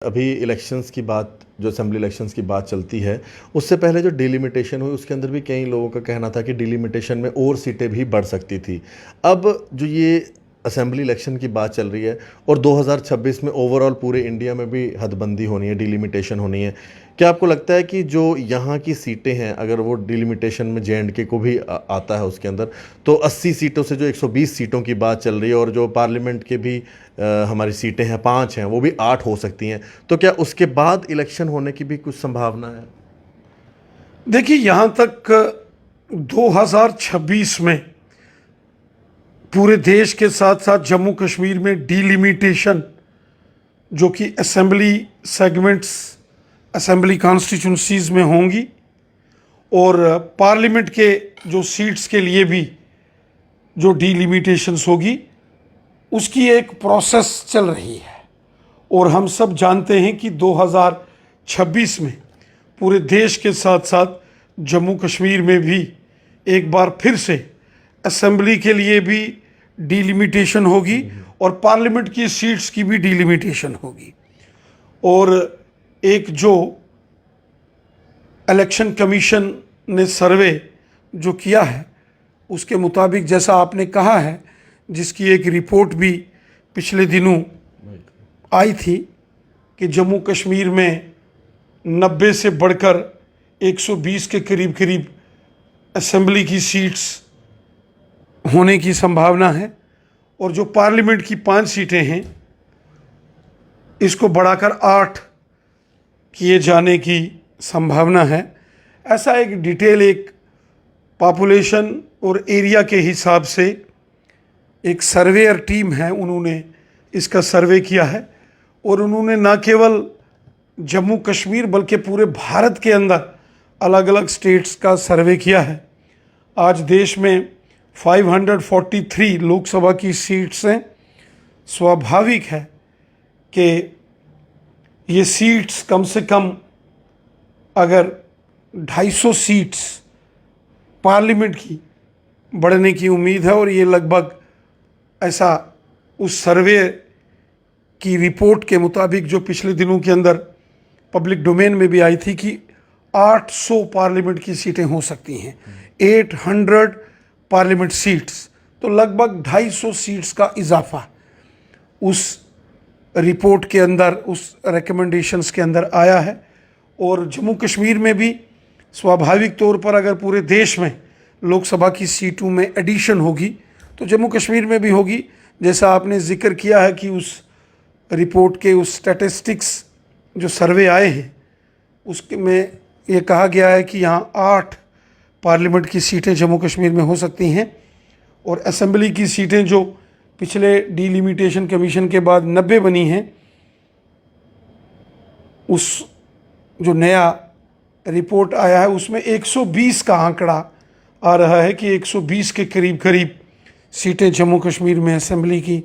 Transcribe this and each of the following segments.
अभी इलेक्शंस की बात, जो असेंबली इलेक्शंस की बात चलती है, उससे पहले जो डिलिमिटेशन हुई उसके अंदर भी कई लोगों का कहना था कि डिलिमिटेशन में और सीटें भी बढ़ सकती थी। अब जो ये असेंबली इलेक्शन की बात चल रही है और 2026 में ओवरऑल पूरे इंडिया में भी हदबंदी होनी है, डिलिमिटेशन होनी है, क्या आपको लगता है कि जो यहाँ की सीटें हैं अगर वो डिलिमिटेशन में जे.एंड.के को भी आता है उसके अंदर, तो 80 सीटों से जो 120 सीटों की बात चल रही है और जो पार्लियामेंट के भी हमारी सीटें हैं 5 हैं, वो भी 8 हो सकती हैं, तो क्या उसके बाद इलेक्शन होने की भी कुछ संभावना है? देखिए, यहाँ तक 2026 में पूरे देश के साथ साथ जम्मू कश्मीर में डिलिमिटेशन, जो कि असेंबली सेगमेंट्स, असेंबली कॉन्स्टिट्यूंसीज में होंगी, और पार्लियामेंट के जो सीट्स के लिए भी जो डिलिमिटेशंस होगी, उसकी एक प्रोसेस चल रही है। और हम सब जानते हैं कि 2026 में पूरे देश के साथ साथ जम्मू कश्मीर में भी एक बार फिर से असेंबली के लिए भी डिलिमिटेशन होगी और पार्लियामेंट की सीट्स की भी डिलिमिटेशन होगी। और एक जो इलेक्शन कमीशन ने सर्वे जो किया है उसके मुताबिक, जैसा आपने कहा है, जिसकी एक रिपोर्ट भी पिछले दिनों आई थी कि जम्मू कश्मीर में 90 से बढ़कर 120 के करीब करीब असेंबली की सीट्स होने की संभावना है, और जो पार्लियामेंट की 5 सीटें हैं इसको बढ़ाकर 8 किए जाने की संभावना है। ऐसा एक डिटेल, एक पॉपुलेशन और एरिया के हिसाब से एक सर्वेयर टीम है, उन्होंने इसका सर्वे किया है। और उन्होंने न केवल जम्मू कश्मीर बल्कि पूरे भारत के अंदर अलग अलग स्टेट्स का सर्वे किया है। आज देश में 543 लोकसभा की सीट्स हैं। स्वाभाविक है कि ये सीट्स कम से कम अगर 250 सीट्स पार्लियामेंट की बढ़ने की उम्मीद है, और ये लगभग ऐसा उस सर्वे की रिपोर्ट के मुताबिक जो पिछले दिनों के अंदर पब्लिक डोमेन में भी आई थी कि 800 पार्लियामेंट की सीटें हो सकती हैं, 800 पार्लियामेंट सीट्स, तो लगभग 250 सीट्स का इजाफा उस रिपोर्ट के अंदर, उस रिकमेंडेशंस के अंदर आया है। और जम्मू कश्मीर में भी स्वाभाविक तौर पर अगर पूरे देश में लोकसभा की सीटों में एडिशन होगी तो जम्मू कश्मीर में भी होगी। जैसा आपने जिक्र किया है कि उस रिपोर्ट के उस स्टैटिस्टिक्स जो सर्वे आए हैं उसके में ये कहा गया है कि यहाँ 8 पार्लियामेंट की सीटें जम्मू कश्मीर में हो सकती हैं, और असेंबली की सीटें जो पिछले डिलिमिटेशन कमीशन के बाद 90 बनी हैं, उस जो नया रिपोर्ट आया है उसमें 120 का आंकड़ा आ रहा है कि 120 के करीब करीब सीटें जम्मू कश्मीर में असेंबली की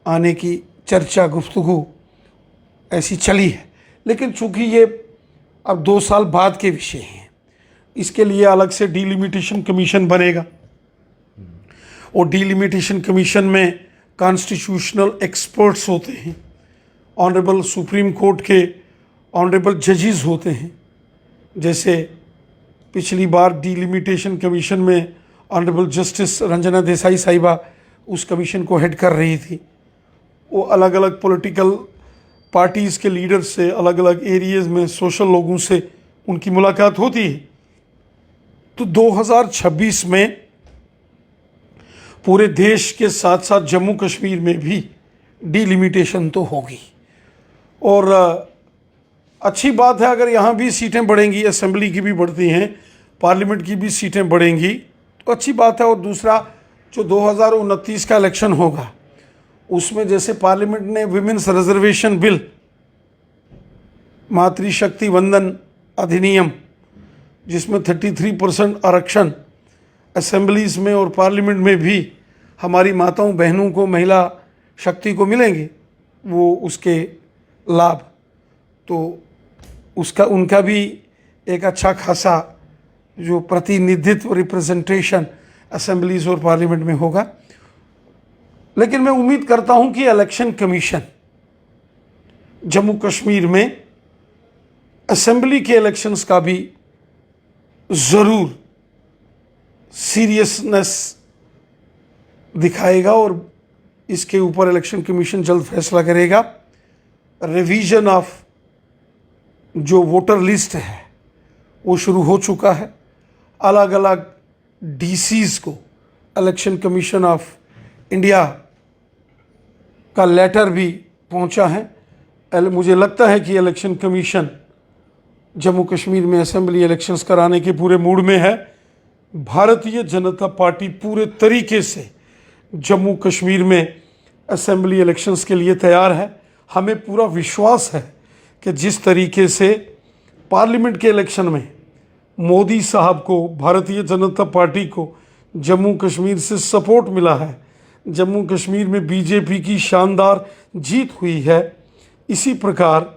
आने की चर्चा, गुफ्तगू ऐसी चली है। लेकिन चूंकि ये अब 2 साल बाद के विषय हैं, इसके लिए अलग से डिलिमिटेशन कमीशन बनेगा, और डिलिमिटेशन कमीशन में कॉन्स्टिट्यूशनल एक्सपर्ट्स होते हैं, ऑनरेबल सुप्रीम कोर्ट के ऑनरेबल जजेस होते हैं। जैसे पिछली बार डिलिमिटेशन कमीशन में ऑनरेबल जस्टिस रंजना देसाई साहिबा उस कमीशन को हेड कर रही थी। वो अलग अलग पॉलिटिकल पार्टीज़ के लीडर्स से, अलग अलग एरियाज़ में सोशल लोगों से उनकी मुलाकात होती है। तो 2026 में पूरे देश के साथ साथ जम्मू कश्मीर में भी डिलिमिटेशन तो होगी, और अच्छी बात है अगर यहाँ भी सीटें बढ़ेंगी, असेंबली की भी बढ़ती हैं, पार्लियामेंट की भी सीटें बढ़ेंगी तो अच्छी बात है। और दूसरा, जो 2029 का इलेक्शन होगा उसमें जैसे पार्लियामेंट ने विमेंस रिजर्वेशन बिल, मातृशक्ति वंदन अधिनियम, जिसमें 33% आरक्षण असेंबलीज में और पार्लियामेंट में भी हमारी माताओं बहनों को, महिला शक्ति को मिलेंगे वो उसके लाभ, तो उसका उनका भी एक अच्छा खासा जो प्रतिनिधित्व, रिप्रेजेंटेशन असेंबलीज और पार्लियामेंट में होगा। लेकिन मैं उम्मीद करता हूं कि इलेक्शन कमीशन जम्मू कश्मीर में असेंबली के इलेक्शंस का भी ज़रूर सीरियसनेस दिखाएगा और इसके ऊपर इलेक्शन कमीशन जल्द फैसला करेगा। रिवीजन ऑफ जो वोटर लिस्ट है वो शुरू हो चुका है। अलग अलग डीसीज़ को इलेक्शन कमीशन ऑफ इंडिया का लेटर भी पहुंचा है। मुझे लगता है कि इलेक्शन कमीशन जम्मू कश्मीर में असेंबली इलेक्शंस कराने के पूरे मूड में है। भारतीय जनता पार्टी पूरे तरीके से जम्मू कश्मीर में असेंबली इलेक्शंस के लिए तैयार है। हमें पूरा विश्वास है कि जिस तरीके से पार्लियामेंट के इलेक्शन में मोदी साहब को, भारतीय जनता पार्टी को जम्मू कश्मीर से सपोर्ट मिला है, जम्मू कश्मीर में बीजेपी की शानदार जीत हुई है, इसी प्रकार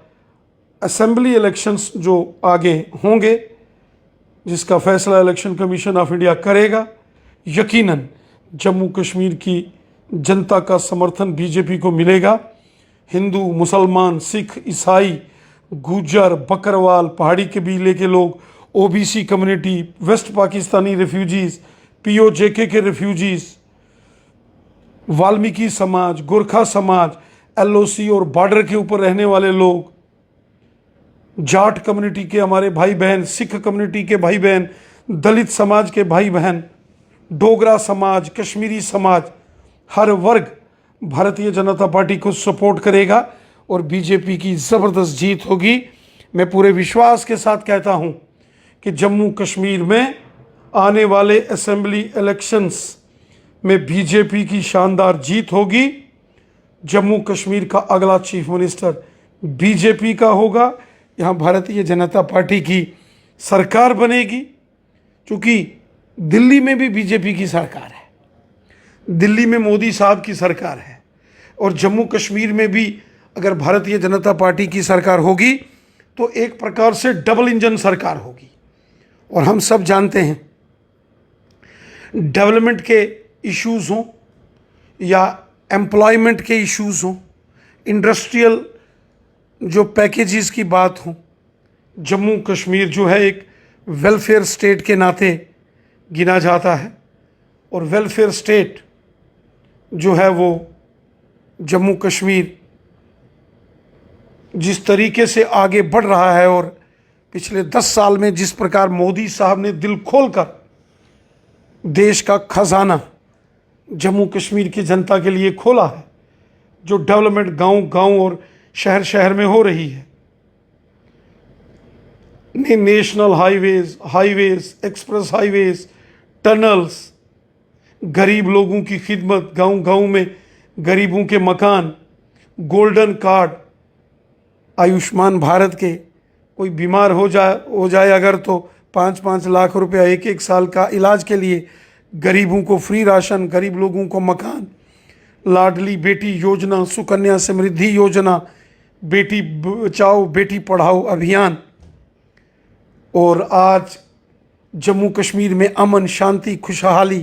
असेंबली इलेक्शंस जो आगे होंगे जिसका फैसला इलेक्शन कमीशन ऑफ इंडिया करेगा, यकीनन जम्मू कश्मीर की जनता का समर्थन बीजेपी को मिलेगा। हिंदू, मुसलमान, सिख, ईसाई, गुज्जर, बकरवाल, पहाड़ी कबीले के लोग, OBC community, west Pakistani refugees, POJK के रेफ्यूजीज़, वाल्मीकि समाज, गोरखा समाज, एलओसी और बॉर्डर के ऊपर रहने वाले लोग, जाट कम्युनिटी के हमारे भाई बहन, सिख कम्युनिटी के भाई बहन, दलित समाज के भाई बहन, डोगरा समाज, कश्मीरी समाज, हर वर्ग भारतीय जनता पार्टी को सपोर्ट करेगा और बीजेपी की ज़बरदस्त जीत होगी। मैं पूरे विश्वास के साथ कहता हूं कि जम्मू कश्मीर में आने वाले असेंबली इलेक्शंस में बीजेपी की शानदार जीत होगी। जम्मू कश्मीर का अगला चीफ मिनिस्टर बीजेपी का होगा। यहाँ भारतीय जनता पार्टी की सरकार बनेगी, क्योंकि दिल्ली में भी बीजेपी की सरकार है, दिल्ली में मोदी साहब की सरकार है, और जम्मू कश्मीर में भी अगर भारतीय जनता पार्टी की सरकार होगी तो एक प्रकार से डबल इंजन सरकार होगी। और हम सब जानते हैं डेवलपमेंट के इश्यूज़ हों या एम्प्लॉयमेंट के इश्यूज़ हों, इंडस्ट्रियल जो पैकेजेस की बात हो, जम्मू कश्मीर जो है एक वेलफेयर स्टेट के नाते गिना जाता है, और वेलफेयर स्टेट जो है वो जम्मू कश्मीर जिस तरीके से आगे बढ़ रहा है, और पिछले 10 साल में जिस प्रकार मोदी साहब ने दिल खोलकर देश का खजाना जम्मू कश्मीर की जनता के लिए खोला है, जो डेवलपमेंट गांव-गांव और शहर शहर में हो रही है, national highways, express highways, tunnels, गरीब लोगों की खिदमत, गांव-गांव में गरीबों के मकान, गोल्डन कार्ड, आयुष्मान भारत के, कोई बीमार हो जाए अगर तो 5-5 लाख रुपया एक साल का इलाज के लिए, गरीबों को फ्री राशन, गरीब लोगों को मकान, लाडली बेटी योजना, सुकन्या समृद्धि योजना, बेटी बचाओ बेटी पढ़ाओ अभियान, और आज जम्मू कश्मीर में अमन, शांति, खुशहाली,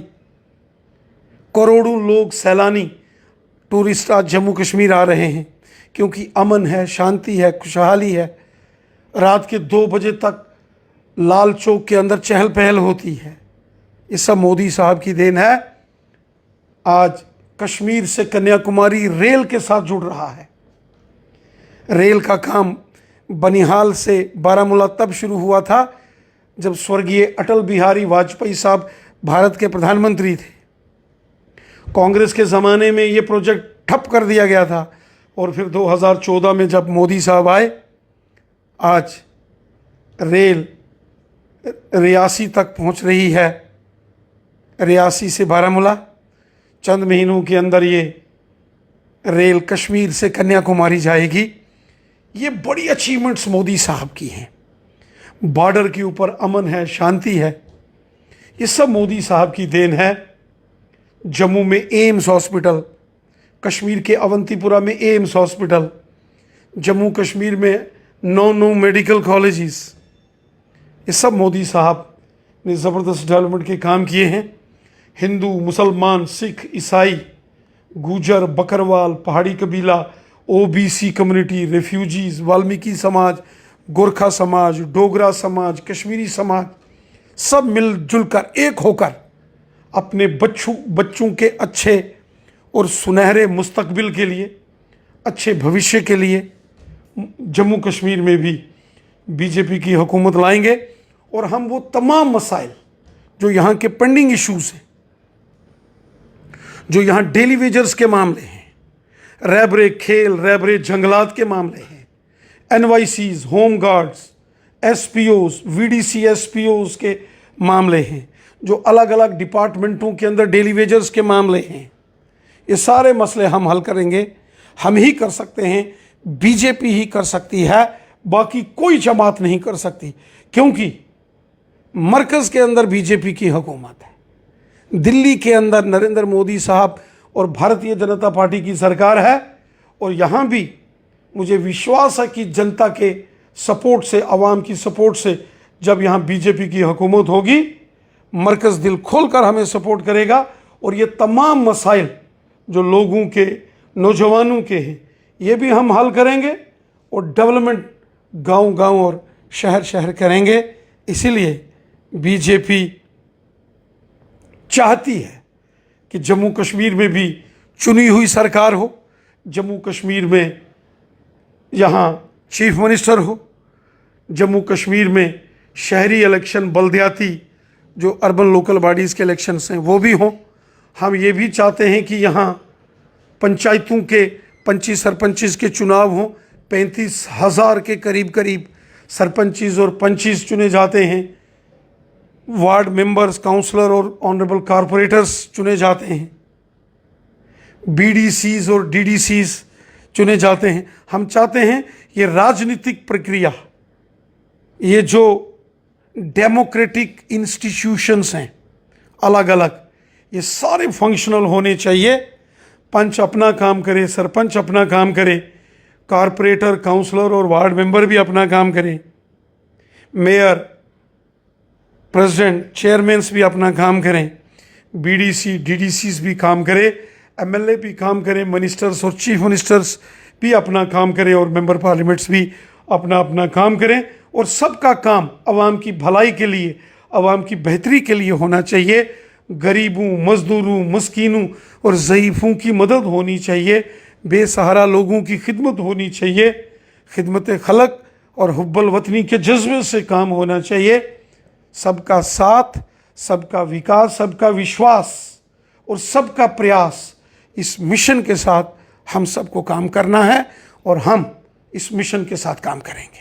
करोड़ों लोग सैलानी टूरिस्ट आज जम्मू कश्मीर आ रहे हैं क्योंकि अमन है, शांति है, खुशहाली है। रात के 2 बजे तक लाल चौक के अंदर चहल पहल होती है। ये सब मोदी साहब की देन है। आज कश्मीर से कन्याकुमारी रेल के साथ जुड़ रहा है। रेल का काम बनिहाल से बारामूला तब शुरू हुआ था जब स्वर्गीय अटल बिहारी वाजपेयी साहब भारत के प्रधानमंत्री थे। कांग्रेस के ज़माने में ये प्रोजेक्ट ठप कर दिया गया था, और फिर 2014 में जब मोदी साहब आए, आज रेल रियासी तक पहुंच रही है। रियासी से बारामूला, चंद महीनों के अंदर ये रेल कश्मीर से कन्याकुमारी जाएगी। ये बड़ी अचीवमेंट्स मोदी साहब की हैं। बॉर्डर के ऊपर अमन है, शांति है, ये सब मोदी साहब की देन है। जम्मू में एम्स हॉस्पिटल, कश्मीर के अवंतीपुरा में एम्स हॉस्पिटल, जम्मू कश्मीर में 9 मेडिकल कॉलेजेस, ये सब मोदी साहब ने ज़बरदस्त डेवलपमेंट के काम किए हैं। हिंदू, मुसलमान, सिख, ईसाई, गुजर, बकरवाल, पहाड़ी कबीला, ओबीसी कम्युनिटी, रेफ्यूजीज, वाल्मीकि समाज, गोरखा समाज, डोगरा समाज, कश्मीरी समाज, सब मिलजुल कर एक होकर अपने बच्चों के अच्छे और सुनहरे मुस्तकबिल के लिए, अच्छे भविष्य के लिए जम्मू कश्मीर में भी बीजेपी की हुकूमत लाएंगे। और हम वो तमाम मसाइल जो यहाँ के पेंडिंग इश्यूज हैं, जो यहाँ डेली वेजर्स के मामले हैं, रैबरे खेल, रैबरे जंगलात के मामले हैं, एनवाईसीज, होम गार्ड्स, एसपीओज, वीडीसी एसपीओज के मामले हैं, जो अलग अलग डिपार्टमेंटों के अंदर डेली वेजर्स के मामले हैं, ये सारे मसले हम हल करेंगे। हम ही कर सकते हैं, बीजेपी ही कर सकती है, बाकी कोई जमात नहीं कर सकती, क्योंकि मरकज़ के अंदर बीजेपी की हुकूमत है, दिल्ली के अंदर नरेंद्र मोदी साहब और भारतीय जनता पार्टी की सरकार है। और यहाँ भी मुझे विश्वास है कि जनता के सपोर्ट से, आवाम की सपोर्ट से जब यहाँ बीजेपी की हुकूमत होगी, मरकज़ दिल खोलकर हमें सपोर्ट करेगा और ये तमाम मसाइल जो लोगों के, नौजवानों के हैं, ये भी हम हल करेंगे और डेवलपमेंट गांव-गांव और शहर-शहर करेंगे। इसीलिए बीजेपी चाहती है कि जम्मू कश्मीर में भी चुनी हुई सरकार हो, जम्मू कश्मीर में यहाँ चीफ मिनिस्टर हो, जम्मू कश्मीर में शहरी इलेक्शन, बल्दियाती जो अर्बन लोकल बॉडीज़ के इलेक्शंस हैं वो भी हों। हम ये भी चाहते हैं कि यहाँ पंचायतों के 25 सरपंचीज़ के चुनाव हों, 35,000 के करीब सरपंचीज़ और पंचीज़ चुने जाते हैं, वार्ड मेंबर्स, काउंसलर और ऑनरेबल कॉरपोरेटर्स चुने जाते हैं, बीडीसीज और डीडीसीज चुने जाते हैं। हम चाहते हैं ये राजनीतिक प्रक्रिया, ये जो डेमोक्रेटिक इंस्टीट्यूशंस हैं अलग अलग, ये सारे फंक्शनल होने चाहिए। पंच अपना काम करे, सरपंच अपना काम करे, कॉरपोरेटर, काउंसलर और वार्ड मेंबर भी अपना काम करें, मेयर, प्रेसिडेंट, चेयरमैन्स भी अपना काम करें, बीडीसी, डीडीसीज भी काम करें, एमएलए भी काम करें, मिनिस्टर्स और चीफ मिनिस्टर्स भी अपना काम करें और मेंबर पार्लियामेंट्स भी अपना अपना काम करें। और सबका काम आवाम की भलाई के लिए, आवाम की बेहतरी के लिए होना चाहिए। गरीबों, मजदूरों, मस्कीनों और ज़ईफ़ों की मदद होनी चाहिए, बेसहारा लोगों की खिदमत होनी चाहिए, खिदमत खलक और हुब्बुल वतनी के जज्बे से काम होना चाहिए। सबका साथ, सबका विकास, सबका विश्वास और सबका प्रयास, इस मिशन के साथ हम सबको काम करना है और हम इस मिशन के साथ काम करेंगे।